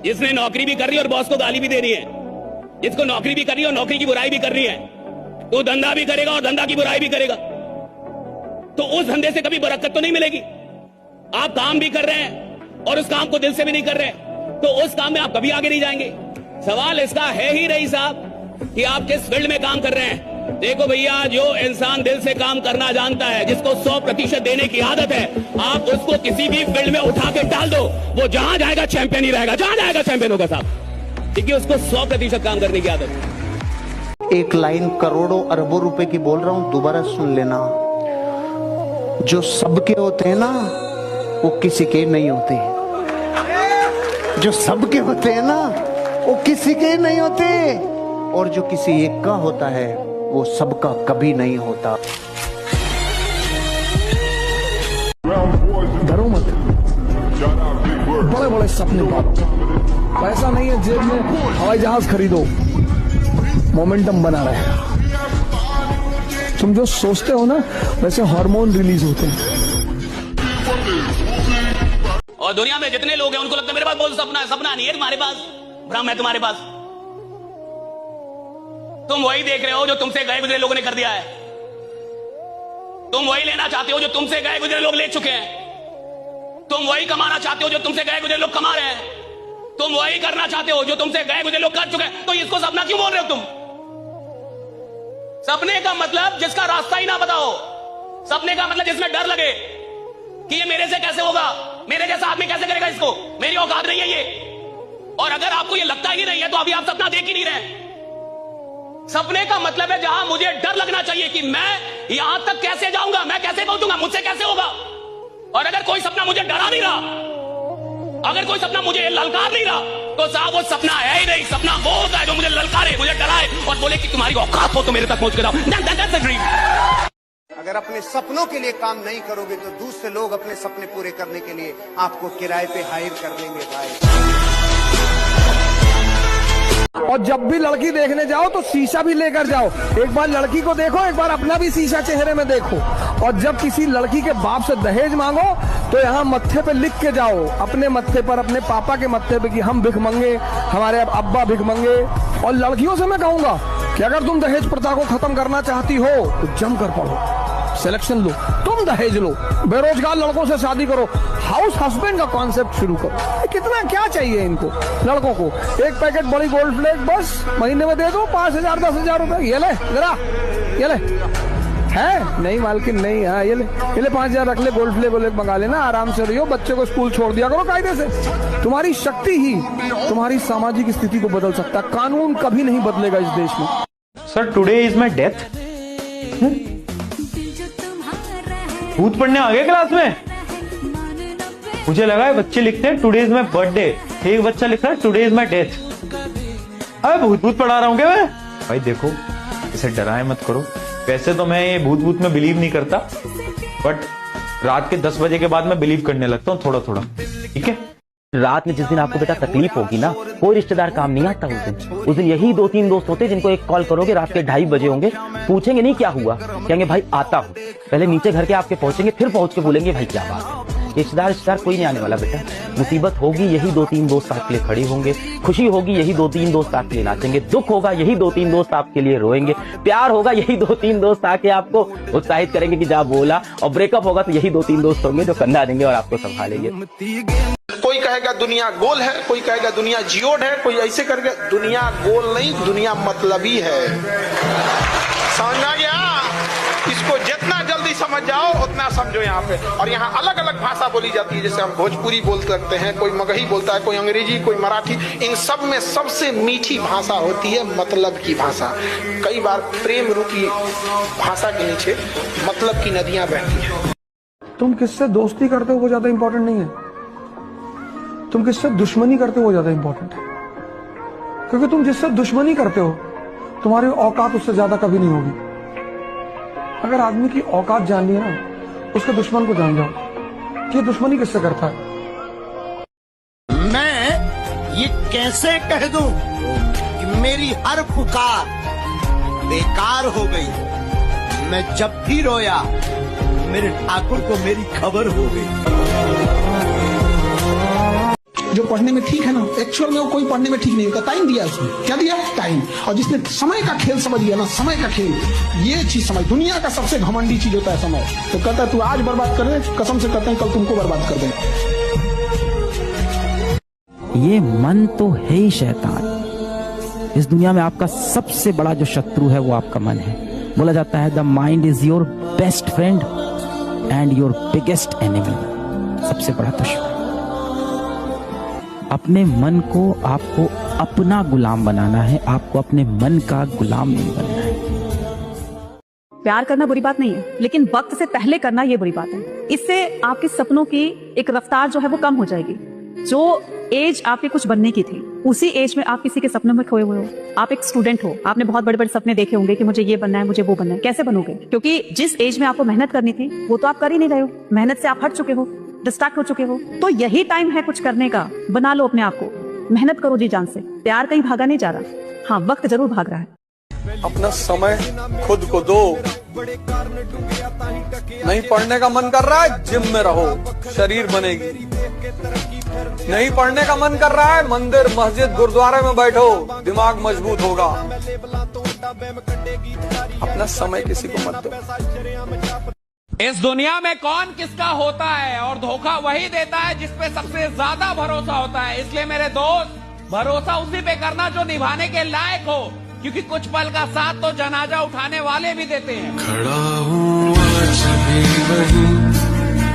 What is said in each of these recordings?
जिसने नौकरी भी कर रही है और बॉस को गाली भी दे रही है, जिसको नौकरी भी कर रही है और नौकरी की बुराई भी कर रही है, वो धंधा भी करेगा और धंधा की बुराई भी करेगा, तो उस धंधे से कभी बरकत तो नहीं मिलेगी। आप काम भी कर रहे हैं और उस काम को दिल से भी नहीं कर रहे, तो उस काम में आप कभी आगे नहीं जाएंगे। सवाल इसका है ही रही साहब कि आप किस फील्ड में काम कर रहे हैं। देखो भैया, जो इंसान दिल से काम करना जानता है, जिसको 100% देने की आदत है, आप उसको किसी भी फील्ड में उठा के डाल दो, वो जहां जाएगा चैंपियन ही रहेगा, जहां जाएगा चैंपियन होगा साहब, क्योंकि उसको 100% काम करने की आदत है। एक लाइन करोड़ों अरबों रुपए की बोल रहा हूं, दोबारा सुन लेना। जो सबके होते हैं ना, वो किसी के नहीं होते। जो सबके होते हैं ना, वो किसी के नहीं होते, और जो किसी एक का होता है, वो सबका कभी नहीं होता। डरो मत, बड़े बड़े सपने पालो। पैसा नहीं है जेब में, हवाई जहाज खरीदो, मोमेंटम बना रहेगा। तुम जो सोचते हो ना, वैसे हार्मोन रिलीज होते हैं। और दुनिया में जितने लोग हैं उनको लगता है मेरे पास बहुत सपना है। सपना नहीं है तुम्हारे पास, भ्रम है तुम्हारे पास। तुम वही देख रहे हो जो तुमसे गए गुजरे लोगों ने कर दिया है। तुम वही लेना चाहते हो जो तुमसे गए गुजरे लोग ले चुके हैं। तुम वही कमाना चाहते हो जो तुमसे गए गुजरे लोग कमा रहे हैं। तुम वही करना चाहते हो जो तुमसे गए गुजरे लोग कर चुके हैं। तो इसको सपना क्यों बोल रहे हो तुम? सपने का मतलब जिसका रास्ता ही ना बताओ। सपने का मतलब जिसमें डर लगे कि ये मेरे से कैसे होगा, मेरे जैसा आदमी कैसे करेगा इसको, मेरी औकात नहीं है ये। और अगर आपको ये लगता ही नहीं है तो अभी आप सपना देख ही नहीं रहे। सपने का मतलब है जहां मुझे डर लगना चाहिए कि मैं यहां तक कैसे जाऊंगा, मैं कैसे पहुंचूंगा, मुझसे कैसे होगा। और अगर कोई सपना मुझे डरा नहीं रहा, अगर कोई सपना मुझे ललकार नहीं रहा, तो साहब वो सपना है ही नहीं। सपना वो होता है जो मुझे ललकारे, मुझे डराए और बोले कि तुम्हारी औकात हो तो मेरे तक पहुंच के जाओ। That's a dream। अगर अपने सपनों के लिए काम नहीं करोगे तो दूसरे लोग अपने सपने पूरे करने के लिए आपको किराए पे हायर कर लेंगे भाई। और जब भी लड़की देखने जाओ तो शीशा भी लेकर जाओ। एक बार लड़की को देखो, एक बार अपना भी शीशा चेहरे में देखो। और जब किसी लड़की के बाप से दहेज मांगो तो यहाँ मत्थे पे लिख के जाओ, अपने मत्थे पर, अपने पापा के मत्थे पे, कि हम भिख मंगे, हमारे अब्बा भिख मंगे। और लड़कियों से मैं कहूंगा कि अगर तुम दहेज प्रथा को खत्म करना चाहती हो तो जमकर पढ़ो, सिलेक्शन लो, तुम दहेज लो, बेरोजगार लड़कों से शादी करो, हाउस हस्बैंड का कॉन्सेप्ट शुरू करो। कितना क्या चाहिए इनको लड़कों को? एक पैकेट बड़ी गोल्ड फ्लेक बस महीने में दे दो, 5,000 10,000 रुपए। ये ले जरा, ये ले, है नहीं मालकिन नहीं, हाँ ये ले 5,000 रख ले, गोल्ड फ्लेक गोल्ड मंगा लेना, आराम से रहियो, बच्चे को स्कूल छोड़ दिया करो कायदे से। तुम्हारी शक्ति ही तुम्हारी सामाजिक स्थिति को बदल सकता है। कानून कभी नहीं बदलेगा इस देश में। Sir, today is my death. भूत पढ़ने आ गए क्लास में? मुझे लगा है बच्चे लिखते हैं टुडे इज माई बर्थडे, एक बच्चा लिख रहा है टुडे इज माई डेथ। अबे भूत पढ़ा रहा हूँ क्या मैं? भाई देखो, इसे डराए मत करो। वैसे तो मैं ये भूत में बिलीव नहीं करता, बट रात के 10 बजे के बाद मैं बिलीव करने लगता हूँ थोड़ा थोड़ा। ठीक है, रात में जिस दिन आपको बेटा तकलीफ होगी ना, कोई रिश्तेदार काम नहीं आता उस दिन यही 2-3 दोस्त होते जिनको एक कॉल करोगे, रात के 2:30 बजे होंगे, पूछेंगे नहीं क्या हुआ, कहेंगे भाई आता हूँ। पहले नीचे घर के आपके पहुंचेंगे, फिर पहुंच के बोलेंगे भाई क्या बात है। रिश्तेदार कोई नहीं आने वाला बेटा। मुसीबत होगी यही 2-3 दोस्त आपके लिए खड़े होंगे, खुशी होगी यही 2-3 दोस्त आपके लिए नाचेंगे, दुख होगा यही 2-3 दोस्त आपके लिए रोएंगे, प्यार होगा यही 2-3 दोस्त आके आपको उत्साहित करेंगे कि जा बोला, और ब्रेकअप होगा तो यही 2-3 दोस्त होंगे जो कंधा देंगे और आपको संभालेंगे। कोई कहेगा दुनिया गोल है, कोई कहेगा दुनिया जियोड है, कोई ऐसे करके। दुनिया गोल नहीं, दुनिया मतलबी है। समझ आ गया? इसको जितना जल्दी समझ जाओ उतना समझो यहाँ पे। और यहाँ अलग अलग भाषा बोली जाती है, जैसे हम भोजपुरी बोल सकते हैं, कोई मगही बोलता है, कोई अंग्रेजी, कोई मराठी। इन सब में सबसे मीठी भाषा होती है मतलब की भाषा। कई बार प्रेम रूपी भाषा के नीचे मतलब की नदियां बहती हैं। तुम किससे दोस्ती करते हो वो ज्यादा इंपॉर्टेंट नहीं है, तुम किससे दुश्मनी करते हो वो ज्यादा इंपॉर्टेंट है। क्योंकि तुम जिससे दुश्मनी करते हो, तुम्हारी औकात उससे ज्यादा कभी नहीं होगी। अगर आदमी की औकात जाननी है ना, उसके दुश्मन को जान जाओ कि दुश्मनी किससे करता है। मैं ये कैसे कह दूं कि मेरी हर पुकार बेकार हो गई। मैं जब भी रोया, मेरे ठाकुर को मेरी खबर हो गई। जो पढ़ने में ठीक है ना, एक्चुअल में वो कोई पढ़ने में ठीक नहीं होता। टाइम दिया उसने, क्या दिया? टाइम। और जिसने समय का खेल समझ लिया ना, समय का खेल, ये चीज समझ, दुनिया का सबसे घमंडी चीज होता है समय। तो कहता है तू आज बर्बाद कर दे, कसम से कहते हैं कल तुमको बर्बाद कर देंगे। ये मन तो है ही शैतान। इस दुनिया में आपका सबसे बड़ा जो शत्रु है वो आपका मन है। बोला जाता है the mind is your best friend and your biggest enemy. सबसे बड़ा दुश्मन। अपने मन को आपको अपना गुलाम बनाना है, आपको अपने मन का गुलाम नहीं बनना है। प्यार करना बुरी बात नहीं है, लेकिन वक्त से पहले करना ये बुरी बात है। इससे आपके सपनों की एक रफ्तार जो है वो कम हो जाएगी। जो एज आपके कुछ बनने की थी, उसी एज में आप किसी के सपनों में खोए हुए हो। आप एक स्टूडेंट हो, आपने बहुत बड़े बड़े सपने देखे होंगे कि मुझे ये बनना है, मुझे वो बनना है। कैसे बनोगे? क्योंकि जिस एज में आपको मेहनत करनी थी वो तो आप कर ही नहीं रहे हो। मेहनत से आप हट चुके हो, डिस्ट्रैक्ट हो चुके हो। तो यही टाइम है कुछ करने का। बना लो अपने आप को, मेहनत करो जी जान से। प्यार कहीं भागा नहीं जा रहा, हाँ वक्त जरूर भाग रहा है। अपना समय खुद को दो। नहीं पढ़ने का मन कर रहा है, जिम में रहो, शरीर बनेगी। नहीं पढ़ने का मन कर रहा है, मंदिर मस्जिद गुरुद्वारे में बैठो, दिमाग मजबूत होगा। अपना समय किसी को मत दो। इस दुनिया में कौन किसका होता है, और धोखा वही देता है जिसपे सबसे ज्यादा भरोसा होता है। इसलिए मेरे दोस्त, भरोसा उसी पे करना जो निभाने के लायक हो, क्योंकि कुछ पल का साथ तो जनाजा उठाने वाले भी देते हैं। खड़ा हूँ आज भी वहीं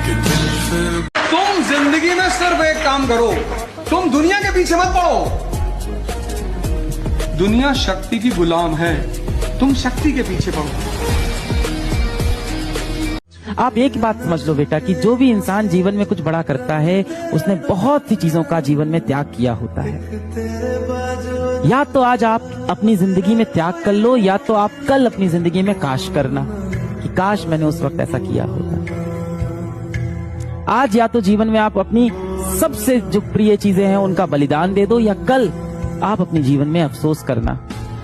कि दिल फिर। तुम जिंदगी में सिर्फ एक काम करो, तुम दुनिया के पीछे मत पड़ो। दुनिया शक्ति की गुलाम है, तुम शक्ति के पीछे पड़ो। आप एक बात समझ लो बेटा कि जो भी इंसान जीवन में कुछ बड़ा करता है, उसने बहुत सी चीजों का जीवन में त्याग किया होता है। या तो आज आप अपनी जिंदगी में त्याग कर लो, या तो आप कल अपनी जिंदगी में काश करना कि काश मैंने उस वक्त ऐसा किया होता। आज या तो जीवन में आप अपनी सबसे जो प्रिय चीजें हैं उनका बलिदान दे दो, या कल आप अपने जीवन में अफसोस करना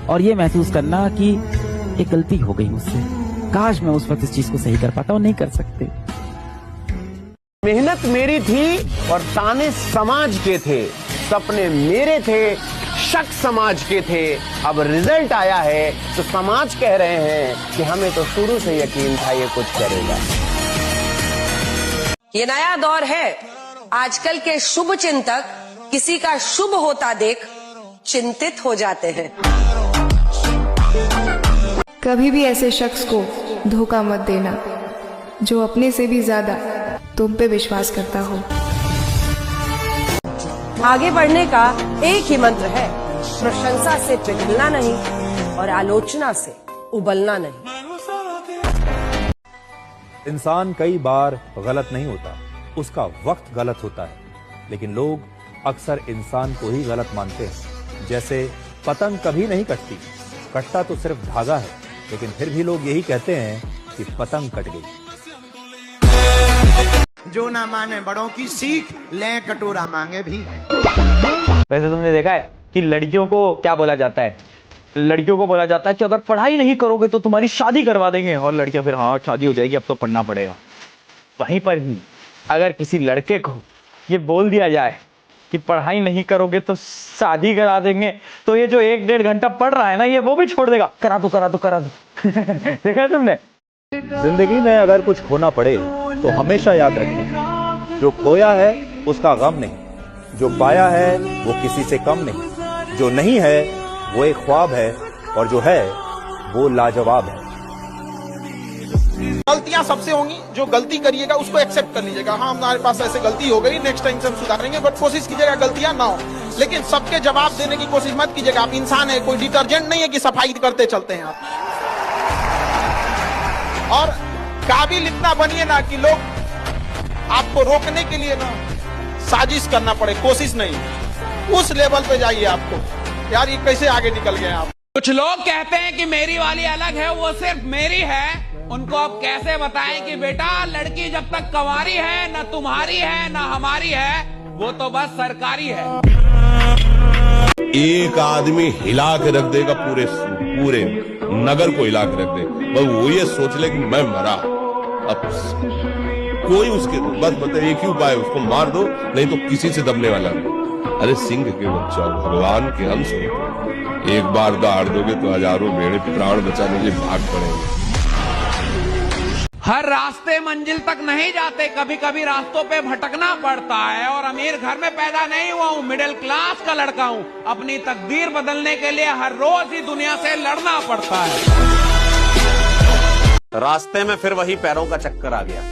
और ये महसूस करना कि एक गलती हो गई मुझसे, काश मैं उस वक्त इस चीज को सही कर पाता और नहीं कर सकते। मेहनत मेरी थी और ताने समाज के थे, सपने मेरे थे, शक समाज के थे। अब रिजल्ट आया है तो समाज कह रहे हैं कि हमें तो शुरू से यकीन था ये कुछ करेगा। ये नया दौर है। आजकल के शुभ चिंतक किसी का शुभ होता देख चिंतित हो जाते हैं। कभी भी ऐसे शख्स को धोखा मत देना जो अपने से भी ज्यादा तुम पे विश्वास करता हो। आगे बढ़ने का एक ही मंत्र है, प्रशंसा से पिघलना नहीं और आलोचना से उबलना नहीं। इंसान कई बार गलत नहीं होता, उसका वक्त गलत होता है। लेकिन लोग अक्सर इंसान को ही गलत मानते हैं। जैसे पतंग कभी नहीं कटती, कटता तो सिर्फ धागा है, लेकिन फिर भी लोग यही कहते हैं कि पतंग कट गई। जो ना माने बड़ों की सीख, ले कटोरा मांगे भी। वैसे तुमने देखा है कि लड़कियों को क्या बोला जाता है? लड़कियों को बोला जाता है कि अगर पढ़ाई नहीं करोगे तो तुम्हारी शादी करवा देंगे, और लड़कियां फिर हाँ शादी हो जाएगी, अब तो पढ़ना पड़ेगा। वहीं पर ही अगर किसी लड़के को ये बोल दिया जाए कि पढ़ाई नहीं करोगे तो शादी करा देंगे, तो ये जो 1-1.5 घंटा पढ़ रहा है ना, ये वो भी छोड़ देगा। करा दो करा दो करा दो। देखा है तुमने? जिंदगी में अगर कुछ खोना पड़े तो हमेशा याद रखें, जो खोया है उसका गम नहीं, जो पाया है वो किसी से कम नहीं, जो नहीं है वो एक ख्वाब है, और जो है वो लाजवाब है। गलतियां सबसे होंगी, जो गलती करिएगा उसको एक्सेप्ट कर लीजिएगा। हाँ हमारे पास ऐसे गलती हो गई, नेक्स्ट टाइम से हम सुधारेंगे, बट कोशिश कीजिएगा गलतियां ना हो। लेकिन सबके जवाब देने की कोशिश मत कीजिएगा। आप इंसान है, कोई डिटर्जेंट नहीं है कि सफाई करते चलते हैं आप। और काबिल इतना बनिए ना कि लोग आपको रोकने के लिए ना साजिश करना पड़े, कोशिश नहीं। उस लेवल पे जाइए आपको, यार ये कैसे आगे निकल गए आप। कुछ लोग कहते हैं कि मेरी वाली अलग है, वो सिर्फ मेरी है। उनको अब कैसे बताएं कि बेटा लड़की जब तक कंवारी है, ना तुम्हारी है ना हमारी है, वो तो बस सरकारी है। एक आदमी हिला के रख देगा, पूरे नगर को हिला के रख दे, बस वो ये सोच ले कि मैं मरा। अब कोई उसके बस बताइए क्यों पाए, उसको मार दो, नहीं तो किसी से दबने वाला नहीं। अरे सिंह के बच्चा, भगवान के अंश हो। एक बार दहाड़ दोगे तो हजारों भेड़े प्राण बचाने के लिए भाग पड़ेंगे। हर रास्ते मंजिल तक नहीं जाते, कभी कभी रास्तों पे भटकना पड़ता है। और अमीर घर में पैदा नहीं हुआ हूँ, मिडिल क्लास का लड़का हूँ। अपनी तकदीर बदलने के लिए हर रोज ही दुनिया से लड़ना पड़ता है। रास्ते में फिर वही पैरों का चक्कर आ गया,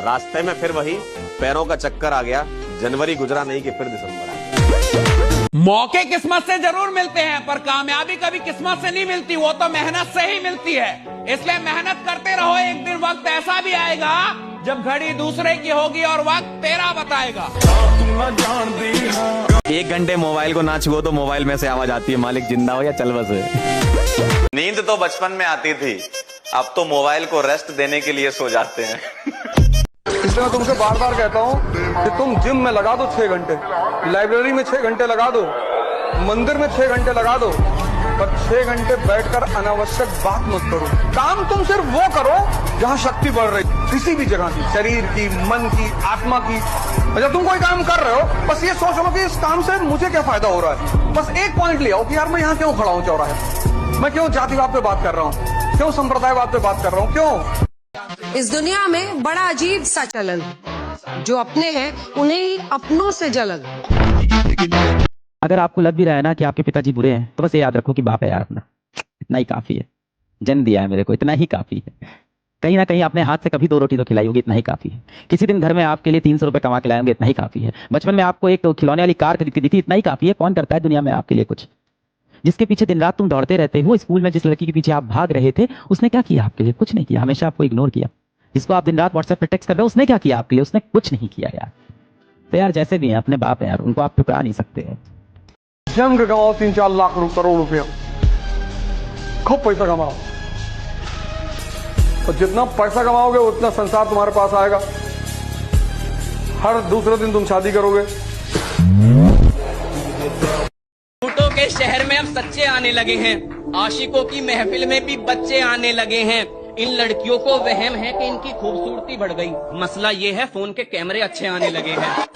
रास्ते में फिर वही पैरों का चक्कर आ गया। जनवरी गुजरा नहीं कि फिर दिसंबर आ गया। मौके किस्मत से जरूर मिलते हैं, पर कामयाबी कभी किस्मत से नहीं मिलती, वो तो मेहनत से ही मिलती है। इसलिए मेहनत करते रहो, एक दिन वक्त ऐसा भी आएगा जब घड़ी दूसरे की होगी और वक्त तेरा बताएगा। 1 घंटे मोबाइल को ना छुओ तो मोबाइल में से आवाज आती है, मालिक जिंदा हो या चल बसे। नींद तो बचपन में आती थी, अब तो मोबाइल को रेस्ट देने के लिए सो जाते हैं। इसलिए मैं तुमसे बार बार कहता हूँ कि तुम जिम में लगा दो 6 घंटे, लाइब्रेरी में 6 घंटे लगा दो, मंदिर में 6 घंटे लगा दो, पर 6 घंटे बैठकर अनावश्यक बात मत करो। काम तुम सिर्फ वो करो जहाँ शक्ति बढ़ रही, किसी भी जगह की, शरीर की, मन की, आत्मा की। जब तुम कोई काम कर रहे हो, बस ये सोच लो कि इस काम से मुझे क्या फायदा हो रहा है। बस एक पॉइंट ले आओ कि यार मैं यहाँ क्यों खड़ा हूँ चौराहे, मैं क्यों जातिवाद पे बात कर रहा हूँ, क्यों संप्रदायवाद पे बात कर रहा हूँ, क्यों। इस दुनिया में बड़ा अजीब सा चलन है, जो अपने हैं उन्हें ही अपनों से जलन। अगर आपको लग भी रहा है ना कि आपके पिताजी बुरे हैं, तो बस ये याद रखो कि बाप है यार अपना, इतना ही काफी है। जन्म दिया है मेरे को, इतना ही काफी है। कहीं ना कहीं अपने हाथ से कभी 2 रोटी तो खिलाई होगी, इतना ही काफी है। किसी दिन घर में आपके लिए 300 रुपए कमा के लाए होंगे, इतना ही काफी है। बचपन में आपको एक खिलौने वाली कार खरीद के दी थी, इतना ही काफी है। कौन करता है दुनिया में आपके लिए कुछ? जिसके पीछे दिन रात तुम दौड़ते रहते हो, स्कूल में जिस लड़की के पीछे आप भाग रहे थे, उसने क्या किया आपके लिए? कुछ नहीं किया, हमेशा आपको इग्नोर किया। जिसको आप दिन रात व्हाट्सएप पे टेक्स्ट कर रहे हो, उसने क्या किया आपके लिए? उसने कुछ नहीं किया यार। तो यार जैसे भी हैं अपने बाप है यार, उनको आप ठुकरा नहीं सकते हैं। जम के कमाओ 3-4 लाख करोड़ रुपया, खूब पैसा कमाओ, और जितना पैसा कमाओगे उतना संसार तुम्हारे पास आएगा। हर दूसरे दिन तुम शादी करोगे। झूठों के शहर में अब सच्चे आने लगे हैं, आशिकों की महफिल में भी बच्चे आने लगे हैं। इन लड़कियों को वहम है कि इनकी खूबसूरती बढ़ गई, मसला ये है फोन के कैमरे अच्छे आने लगे हैं।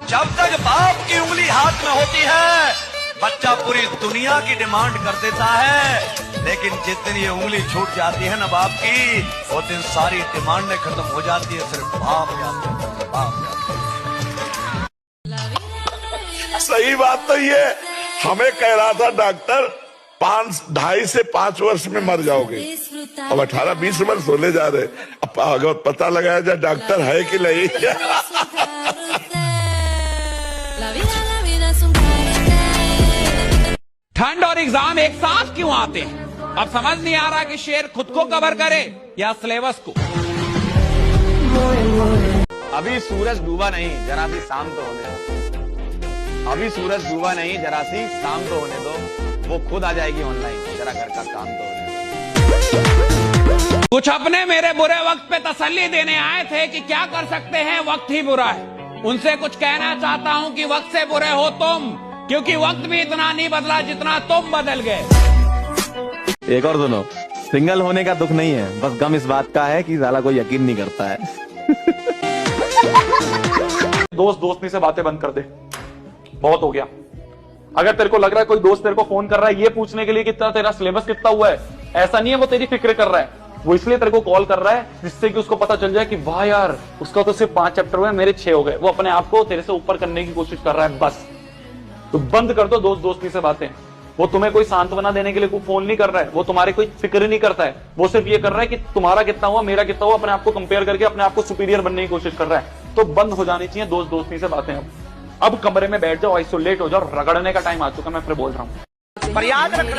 जब तक बाप की उंगली हाथ में होती है, बच्चा पूरी दुनिया की डिमांड कर देता है। लेकिन जिस दिन ये उंगली छूट जाती है ना बाप की, वो दिन सारी डिमांडें खत्म हो जाती है, सिर्फ बाप जाते हैं, बाप जाते हैं। सही बात तो ये हमें कह रहा था डॉक्टर 2.5 से 5 वर्ष में मर जाओगे, अब 18-20 वर्ष होने जा रहे। अब अगर पता लगाया जाए डॉक्टर है कि नहीं। ठंड और एग्जाम एक साथ क्यों आते हैं? अब समझ नहीं आ रहा कि शेर खुद को कवर करे या सिलेबस को। अभी सूरज डूबा नहीं, जरा सी शाम तो होने दो। अभी सूरज डूबा नहीं, जरा सी शाम तो होने दो। वो खुद आ जाएगी ऑनलाइन, जरा घर का काम तो होने दो। कुछ अपने मेरे बुरे वक्त पे तसल्ली देने आए थे कि क्या कर सकते हैं, वक्त ही बुरा है। उनसे कुछ कहना चाहता हूं कि वक्त से बुरे हो तुम, क्योंकि वक्त भी इतना नहीं बदला जितना तुम बदल गए। एक और सुनो, सिंगल होने का दुख नहीं है, बस गम इस बात का है कि साला कोई यकीन नहीं करता है। दोस्ती से बातें बंद कर दे, बहुत हो गया। अगर तेरे को लग रहा है कोई दोस्त तेरे को फोन कर रहा है ये पूछने के लिए कितना तेरा सिलेबस कितना हुआ है, ऐसा नहीं है। वो तेरी फिक्र कर रहा है, वो इसलिए तेरे को कॉल कर रहा है जिससे कि उसको पता चल जाए कि वाह यार उसका तो सिर्फ 5 चैप्टर हुए, मेरे 6 हो गए। वो अपने आप को तेरे से ऊपर करने की कोशिश कर रहा है। बस तो बंद कर दो दोस्ती से बातें। वो तुम्हें कोई सांत्वना देने के लिए कोई फोन नहीं कर रहा है, वो तुम्हारी कोई फिक्र नहीं करता है। वो सिर्फ ये कर रहा है कि तुम्हारा कितना हुआ, मेरा कितना हुआ, अपने आप को कंपेयर करके अपने आप को सुपीरियर बनने की कोशिश कर रहा है। तो बंद हो जानी चाहिए दोस्ती से बातें। अब कमरे में बैठ जाओ, आइसोलेट हो जाओ, रगड़ने का टाइम आ चुका, मैं फिर बोल रहा हूँ। पर याद रखना